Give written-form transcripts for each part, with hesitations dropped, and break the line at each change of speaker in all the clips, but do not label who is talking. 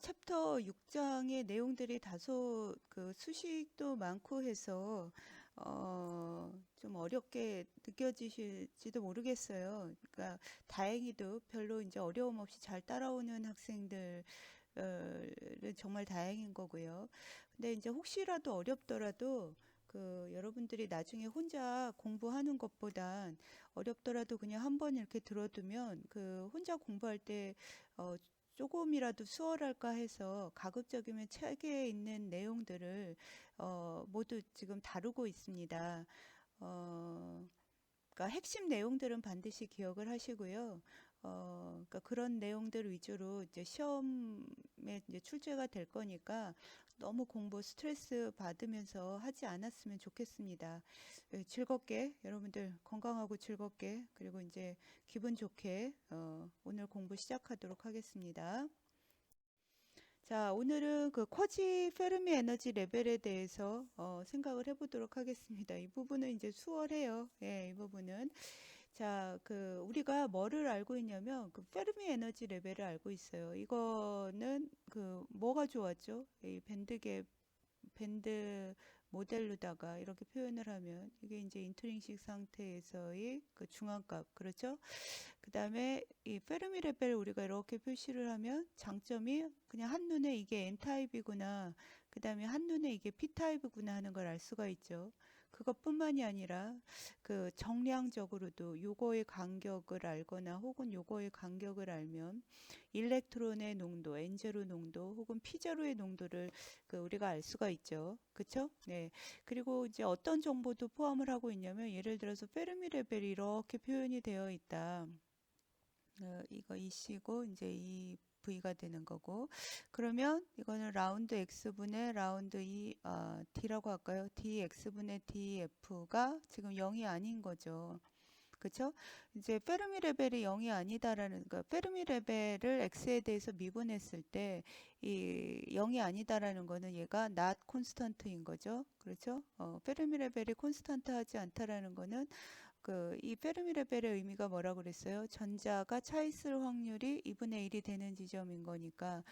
챕터 6장의 내용들이 다소 그 수식도 많고 해서 좀 어렵게 느껴지실지도 모르겠어요. 그러니까 다행히도 별로 이제 어려움 없이 잘 따라오는 학생들은 정말 다행인 거고요. 근데 이제 혹시라도 어렵더라도 그 여러분들이 나중에 혼자 공부하는 것보단 어렵더라도 그냥 한번 이렇게 들어두면 그 혼자 공부할 때 어, 조금이라도 수월할까 해서 가급적이면 책에 있는 내용들을 모두 지금 다루고 있습니다. 어, 그러니까 핵심 내용들은 반드시 기억을 하시고요. 그러니까 그런 내용들 위주로 이제 시험에 이제 출제가 될 거니까 너무 공부 스트레스 받으면서 하지 않았으면 좋겠습니다. 즐겁게 여러분들 건강하고 즐겁게 그리고 이제 기분 좋게 오늘 공부 시작하도록 하겠습니다. 자, 오늘은 그 쿼지 페르미 에너지 레벨에 대해서 생각을 해보도록 하겠습니다. 이 부분은 이제 수월해요. 예, 이 부분은. 자, 그 우리가 뭐를 알고 있냐면 그 페르미 에너지 레벨을 알고 있어요. 이거는 그 뭐가 좋았죠? 이 밴드 모델로다가 이렇게 표현을 하면 이게 이제 인트rinsic 상태에서의 그 중앙값, 그렇죠? 그 다음에 이 페르미 레벨을 우리가 이렇게 표시를 하면 장점이 그냥 한눈에 이게 N타입이구나. 그 다음에 한눈에 이게 P타입이구나 하는 걸 알 수가 있죠. 그것뿐만이 아니라 그 정량적으로도 요거의 간격을 알거나 혹은 요거의 간격을 알면 일렉트론의 농도, N제로 농도 혹은 P제로의 농도를 그 우리가 알 수가 있죠. 그쵸? 네. 그리고 이제 어떤 정보도 포함을 하고 있냐면 예를 들어서 페르미 레벨이 이렇게 표현이 되어 있다. 이거 이씨고 이제 이 V가 되는 거고 그러면 이거는 라운드 X분의 라운드 D라고 할까요? DX분의 DF가 지금 0이 아닌 거죠. 그쵸? 이제 페르미 레벨이 0이 아니다라는 거, 페르미 레벨을 X에 대해서 미분했을 때 이 0이 아니다라는 거는 얘가 not constant인 거죠. 그렇죠? 페르미 레벨이 콘스탄트 하지 않다라는 거는 그 이 페르미 레벨의 의미가 뭐라고 그랬어요? 전자가 차 있을 확률이 2분의 1이 되는 지점인 거니까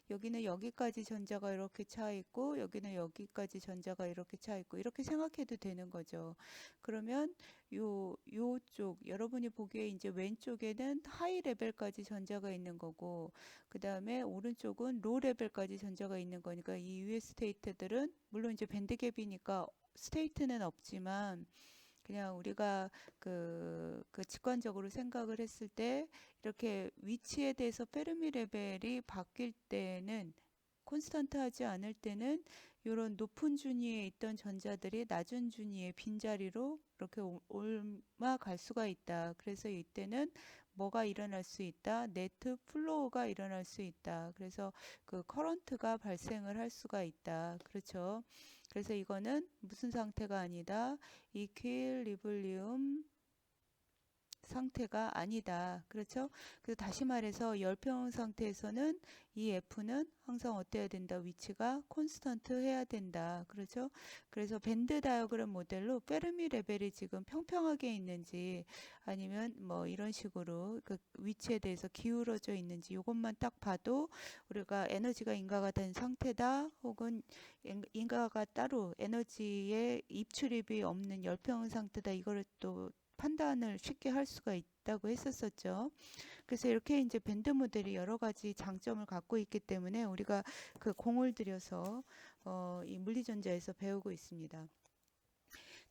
여기는 여기까지 전자가 이렇게 차 있고 여기는 여기까지 전자가 이렇게 차 있고 이렇게 생각해도 되는 거죠. 그러면 요쪽 여러분이 보기에 이제 왼쪽에는 하이 레벨까지 전자가 있는 거고 그 다음에 오른쪽은 로 레벨까지 전자가 있는 거니까 이 위의 스테이트들은 물론 이제 밴드갭이니까 스테이트는 없지만 그냥 우리가 그 직관적으로 생각을 했을 때 이렇게 위치에 대해서 페르미 레벨이 바뀔 때는 콘스탄트 하지 않을 때는 이런 높은 준위에 있던 전자들이 낮은 준위의 빈자리로 이렇게 올라갈 수가 있다. 그래서 이때는 뭐가 일어날 수 있다? 네트 플로우가 일어날 수 있다. 그래서 그 커런트가 발생을 할 수가 있다. 그렇죠? 그래서 이거는 무슨 상태가 아니다. 이퀄리블리움 상태가 아니다. 그렇죠? 그래서 다시 말해서 열평 상태에서는 이 F는 항상 어때야 된다. 위치가 콘스턴트 해야 된다. 그렇죠? 그래서 밴드 다이어그램 모델로 페르미 레벨이 지금 평평하게 있는지 아니면 뭐 이런 식으로 그 위치에 대해서 기울어져 있는지 이것만 딱 봐도 우리가 에너지가 인가가 된 상태다. 혹은 인가가 따로 에너지의 입출입이 없는 열평 상태다. 이거를 또 판단을 쉽게 할 수가 있다고 했었었죠. 그래서 이렇게 이제 밴드 모델이 여러 가지 장점을 갖고 있기 때문에 우리가 그 공을 들여서 이 물리전자에서 배우고 있습니다.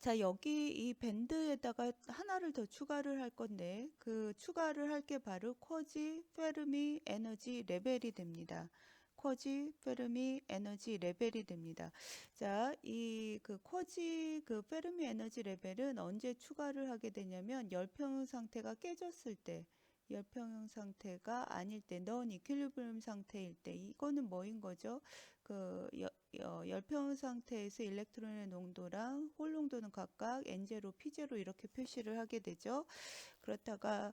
자, 여기 이 밴드에다가 하나를 더 추가를 할 건데 그 추가를 할 게 바로 쿼지 페르미 에너지 레벨이 됩니다. 쿼지 페르미 에너지 레벨이 됩니다. 자, 이 그 쿼지 그 페르미 에너지 레벨은 언제 추가를 하게 되냐면 열평형 상태가 깨졌을 때 열평형 상태가 아닐 때, 넌 이퀄리브리움 상태일 때, 이거는 뭐인 거죠? 그 열평 상태에서 일렉트론의 농도랑 홀 농도는 각각 N제로, P제로 이렇게 표시를 하게 되죠. 그렇다가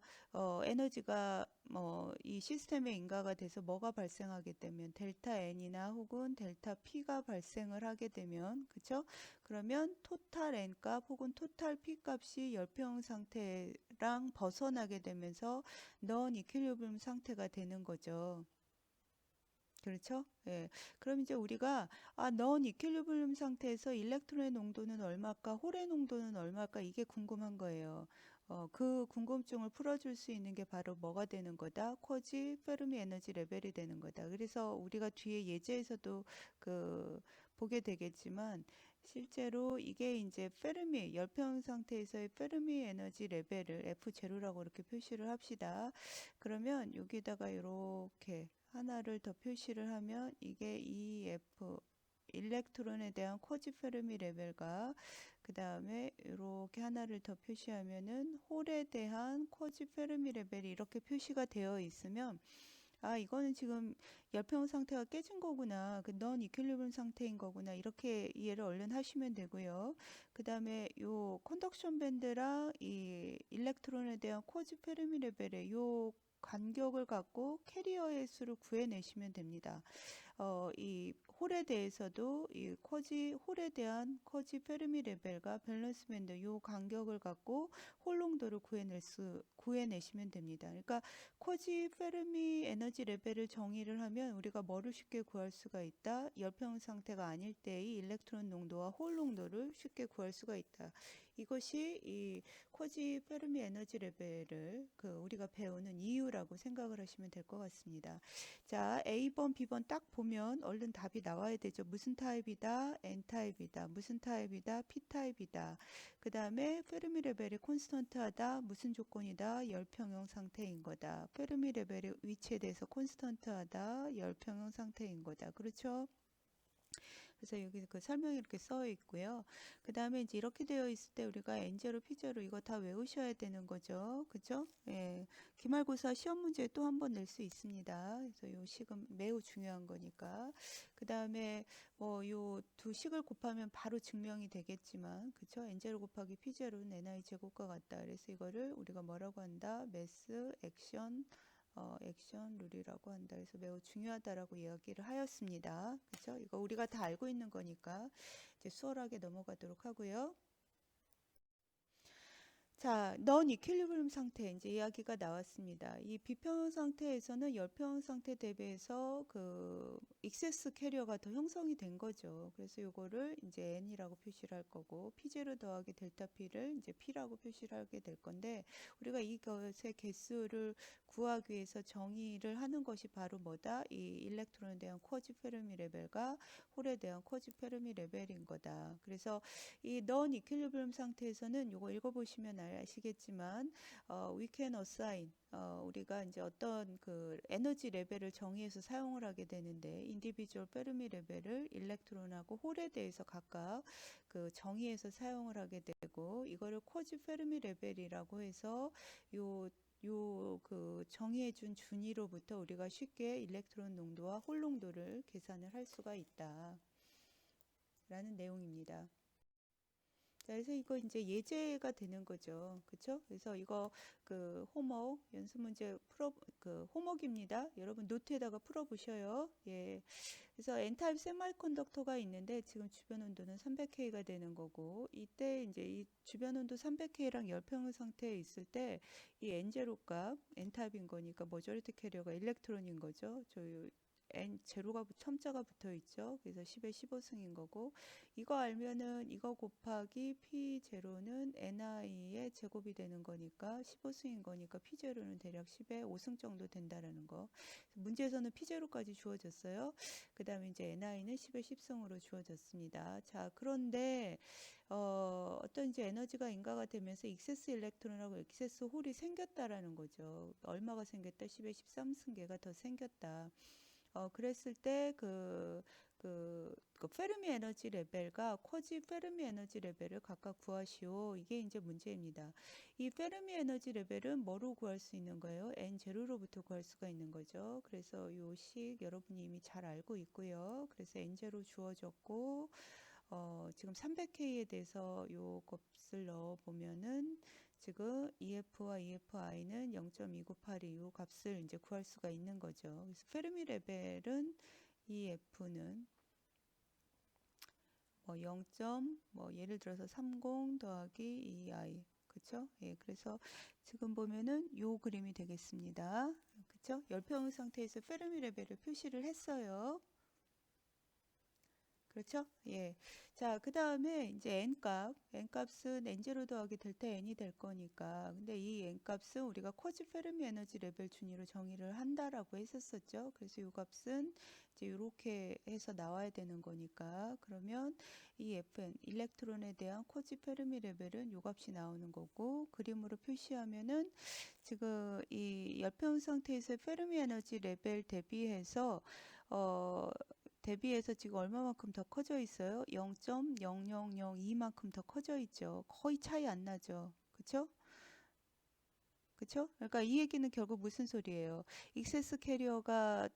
에너지가 뭐 이 시스템에 인가가 돼서 뭐가 발생하게 되면 델타 N이나 혹은 델타 P가 발생을 하게 되면 그쵸? 그러면 토탈 N 값 혹은 토탈 P 값이 열평 상태랑 벗어나게 되면서 넌 이퀄리브리움 상태가 되는 거죠. 그렇죠? 예. 그럼 이제 우리가 넌 이퀄리브리움 상태에서 일렉트론의 농도는 얼마일까, 홀의 농도는 얼마일까 이게 궁금한 거예요. 그 궁금증을 풀어줄 수 있는 게 바로 뭐가 되는 거다? 쿼지 페르미 에너지 레벨이 되는 거다. 그래서 우리가 뒤에 예제에서도 그 보게 되겠지만 실제로 이게 이제 페르미 열평 상태에서의 페르미 에너지 레벨을 F0라고 이렇게 표시를 합시다. 그러면 여기다가 이렇게 하나를 더 표시를 하면 이게 EF 일렉트론에 대한 쿼지 페르미 레벨과 그 다음에 이렇게 하나를 더 표시하면은 홀에 대한 쿼지 페르미 레벨이 이렇게 표시가 되어 있으면 이거는 지금 열평 상태가 깨진 거구나. 그 넌 이퀄리브리움 상태인 거구나. 이렇게 이해를 얼른 하시면 되고요. 그 다음에 요 컨덕션 밴드랑 이 일렉트론에 대한 쿼지 페르미 레벨의 요 간격을 갖고 캐리어의 수를 구해내시면 됩니다. 이 홀에 대해서도 이 쿼지 홀에 대한 쿼지 페르미 레벨과 밸런스 밴드 요 간격을 갖고 홀 농도를 구해내시면 됩니다. 그러니까 쿼지 페르미 에너지 레벨을 정의를 하면 우리가 뭐를 쉽게 구할 수가 있다. 열평 상태가 아닐 때의 일렉트론 농도와 홀 농도를 쉽게 구할 수가 있다. 이것이 이 쿼지 페르미 에너지 레벨을 우리가 배우는 이유라고 생각을 하시면 될 것 같습니다. 자, A번, B번 딱 보면 얼른 답이 나와야 되죠. 무슨 타입이다? N타입이다. 무슨 타입이다? P타입이다. 그 다음에 페르미 레벨이 콘스턴트하다. 무슨 조건이다? 열평형 상태인 거다. 페르미 레벨의 위치에 대해서 콘스턴트하다. 열평형 상태인 거다. 그렇죠? 그래서 여기 그 설명이 이렇게 써 있고요. 그 다음에 이제 이렇게 되어 있을 때 우리가 N제로, P제로 이거 다 외우셔야 되는 거죠. 그죠? 예. 기말고사 시험 문제 또 한 번 낼 수 있습니다. 그래서 요 식은 매우 중요한 거니까. 그 다음에 뭐 요 두 식을 곱하면 바로 증명이 되겠지만, 그쵸? N제로 곱하기 P제로는 NI 제곱과 같다. 그래서 이거를 우리가 뭐라고 한다? 매스, 액션 룰이라고 한다. 그래서 매우 중요하다라고 이야기를 하였습니다. 그렇죠? 이거 우리가 다 알고 있는 거니까 이제 수월하게 넘어가도록 하고요. 자, 넌 이퀄리브리움 상태 이제 이야기가 나왔습니다. 이 비평형 상태에서는 열평형 상태 대비해서 그 익세스 캐리어가 더 형성이 된 거죠. 그래서 요거를 이제 n이라고 표시를 할 거고 p0 더하기 델타 p를 이제 p라고 표시를 하게 될 건데 우리가 이것의 개수를 구하기 위해서 정의를 하는 것이 바로 뭐다? 이 일렉트론에 대한 쿼지 페르미 레벨과 홀에 대한 쿼지 페르미 레벨인 거다. 그래서 이 넌 이퀄리브리움 상태에서는 요거 읽어보시면 아시겠지만 we can assign 우리가 이제 어떤 그 에너지 레벨을 정의해서 사용을 하게 되는데 인디비주얼 페르미 레벨을 일렉트론하고 홀에 대해서 각각 그 정의해서 사용을 하게 되고 이거를 쿼지 페르미 레벨이라고 해서 요 그 정의해준 준위로부터 우리가 쉽게 일렉트론 농도와 홀 농도를 계산을 할 수가 있다. 라는 내용입니다. 자, 그래서 이거 이제 예제가 되는 거죠. 그쵸? 그래서 이거 그 호목, 연습 문제 호목입니다. 여러분 노트에다가 풀어보셔요. 예. 그래서 N타입 세미컨덕터가 있는데 지금 주변 온도는 300K가 되는 거고 이때 이제 이 주변 온도 300K랑 열평 상태에 있을 때 이 N0 값, N타입인 거니까 머저리티 캐리어가 일렉트론인 거죠. N 제로가 첨자가 붙어 있죠. 그래서 10의 15승인 거고 이거 알면은 이거 곱하기 P0는 NI의 제곱이 되는 거니까 15승인 거니까 P0는 대략 10의 5승 정도 된다라는 거. 문제에서는 P0까지 주어졌어요. 그 다음에 이제 NI는 10의 10승으로 주어졌습니다. 자, 그런데 어떤 이제 에너지가 인가가 되면서 익세스 일렉트론하고 익세스 홀이 생겼다라는 거죠. 얼마가 생겼다? 10의 13승계가 더 생겼다. 그랬을 때 그 페르미 에너지 레벨과 쿼지 페르미 에너지 레벨을 각각 구하시오. 이게 이제 문제입니다. 이 페르미 에너지 레벨은 뭐로 구할 수 있는 거예요? N0로부터 구할 수가 있는 거죠. 그래서 요식 여러분이 이미 잘 알고 있고요. 그래서 N0 주어졌고 지금 300K에 대해서 요 값을 넣어 보면은 지금 EF와 EFI는 0.2982 이 값을 이제 구할 수가 있는 거죠. 그래서 페르미 레벨은 EF는 뭐 0. 뭐 예를 들어서 30 더하기 EI 그쵸? 예, 그래서 지금 보면은 요 그림이 되겠습니다. 그쵸? 열평 상태에서 페르미 레벨을 표시를 했어요. 그렇죠? 예. 자, 그 다음에 이제 n값은 n0 더하기 델타 n이 될 거니까. 근데 이 n값은 우리가 쿼지 페르미 에너지 레벨 준위로 정의를 한다라고 했었었죠. 그래서 이 값은 이제 이렇게 해서 나와야 되는 거니까. 그러면 이 fn, 일렉트론에 대한 쿼지 페르미 레벨은 이 값이 나오는 거고, 그림으로 표시하면은 지금 이 열평 상태에서 페르미 에너지 레벨 대비해서 지금 얼마만큼 더 커져 있어요? 0.0002만큼 더 커져 있죠. 거의 차이 안 나죠. 그쵸? 그쵸? 그러니까 이 얘기는 결국 무슨 소리예요? 익세스 캐리어가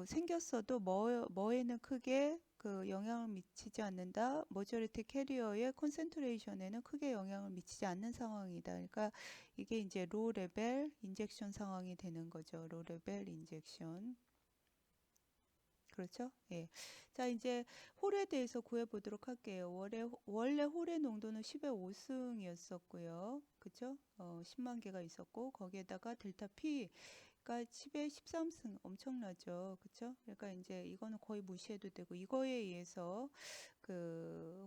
생겼어도 뭐에는 크게 영향을 미치지 않는다. 머저리티 캐리어의 콘센트레이션에는 크게 영향을 미치지 않는 상황이다. 그러니까 이게 이제 로 레벨 인젝션 상황이 되는 거죠. 로 레벨 인젝션. 그렇죠? 예. 자, 이제 홀에 대해서 구해보도록 할게요. 원래 홀의 농도는 10의 5승이었었고요. 그쵸? 10만 개가 있었고, 거기에다가 델타 P가 10의 13승. 엄청나죠? 그쵸? 그러니까 이제 이거는 거의 무시해도 되고, 이거에 의해서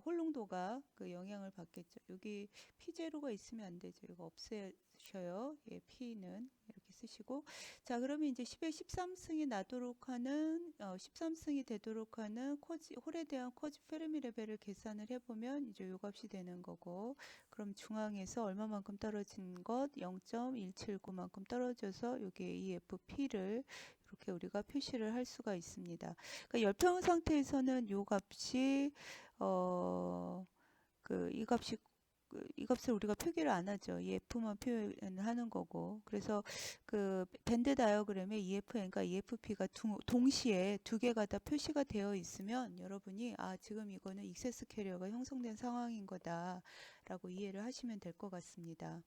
홀농도가 영향을 받겠죠. 여기 P0가 있으면 안 되죠. 이거 없애셔요. 예, P는 이렇게 쓰시고. 자, 그러면 이제 10의 13승이 나도록 하는, 13승이 되도록 하는 홀에 대한 쿼지 페르미 레벨을 계산을 해보면 이제 요 값이 되는 거고, 그럼 중앙에서 얼마만큼 떨어진 것? 0.179만큼 떨어져서 요게 EFP를 이렇게 우리가 표시를 할 수가 있습니다. 그러니까 열평 상태에서는 요 값이 이 값이 이 값을 우리가 표기를 안 하죠. EF만 표현하는 거고. 그래서 밴드 다이어그램에 EFN과 EFP가 동시에 두 개가 다 표시가 되어 있으면 여러분이 지금 이거는 익세스 캐리어가 형성된 상황인 거다라고 이해를 하시면 될 것 같습니다.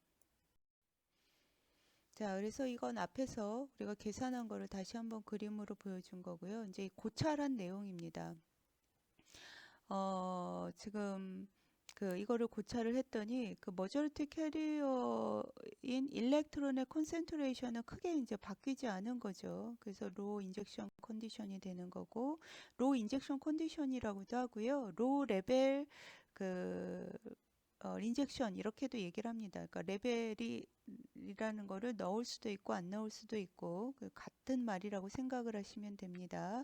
자, 그래서 이건 앞에서 우리가 계산한 거를 다시 한번 그림으로 보여준 거고요. 이제 고찰한 내용입니다. 지금 이거를 고찰을 했더니 머저리티 캐리어인 일렉트론의 콘센트레이션은 크게 이제 바뀌지 않은 거죠. 그래서 로 인젝션 컨디션이 되는 거고, 로 인젝션 컨디션이라고도 하고요. 로 레벨 인젝션 이렇게도 얘기를 합니다. 그러니까 레벨이라는 거를 넣을 수도 있고 안 넣을 수도 있고 같은 말이라고 생각을 하시면 됩니다.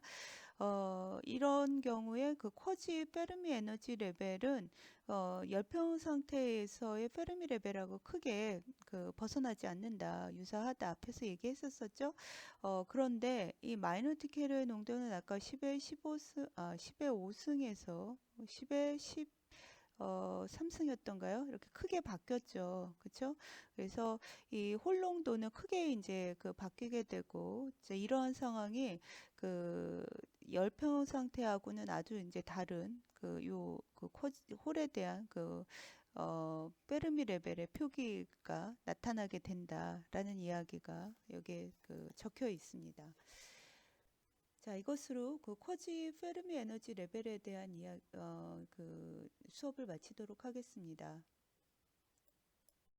이런 경우에 쿼지 페르미 에너지 레벨은 열평 상태에서의 페르미 레벨하고 크게 벗어나지 않는다. 유사하다. 앞에서 얘기했었었죠. 그런데 이 마이너티 캐리어의 농도는 아까 10의 10의 5승에서 10의 3승이었던가요? 이렇게 크게 바뀌었죠. 그렇죠? 그래서 이 홀농도는 크게 이제 바뀌게 되고 이제 이러한 상황이 열평 상태하고는 아주 이제 다른 홀에 대한 페르미 레벨의 표기가 나타나게 된다라는 이야기가 여기에 적혀 있습니다. 자, 이것으로 쿼지 페르미 에너지 레벨에 대한 수업을 마치도록 하겠습니다.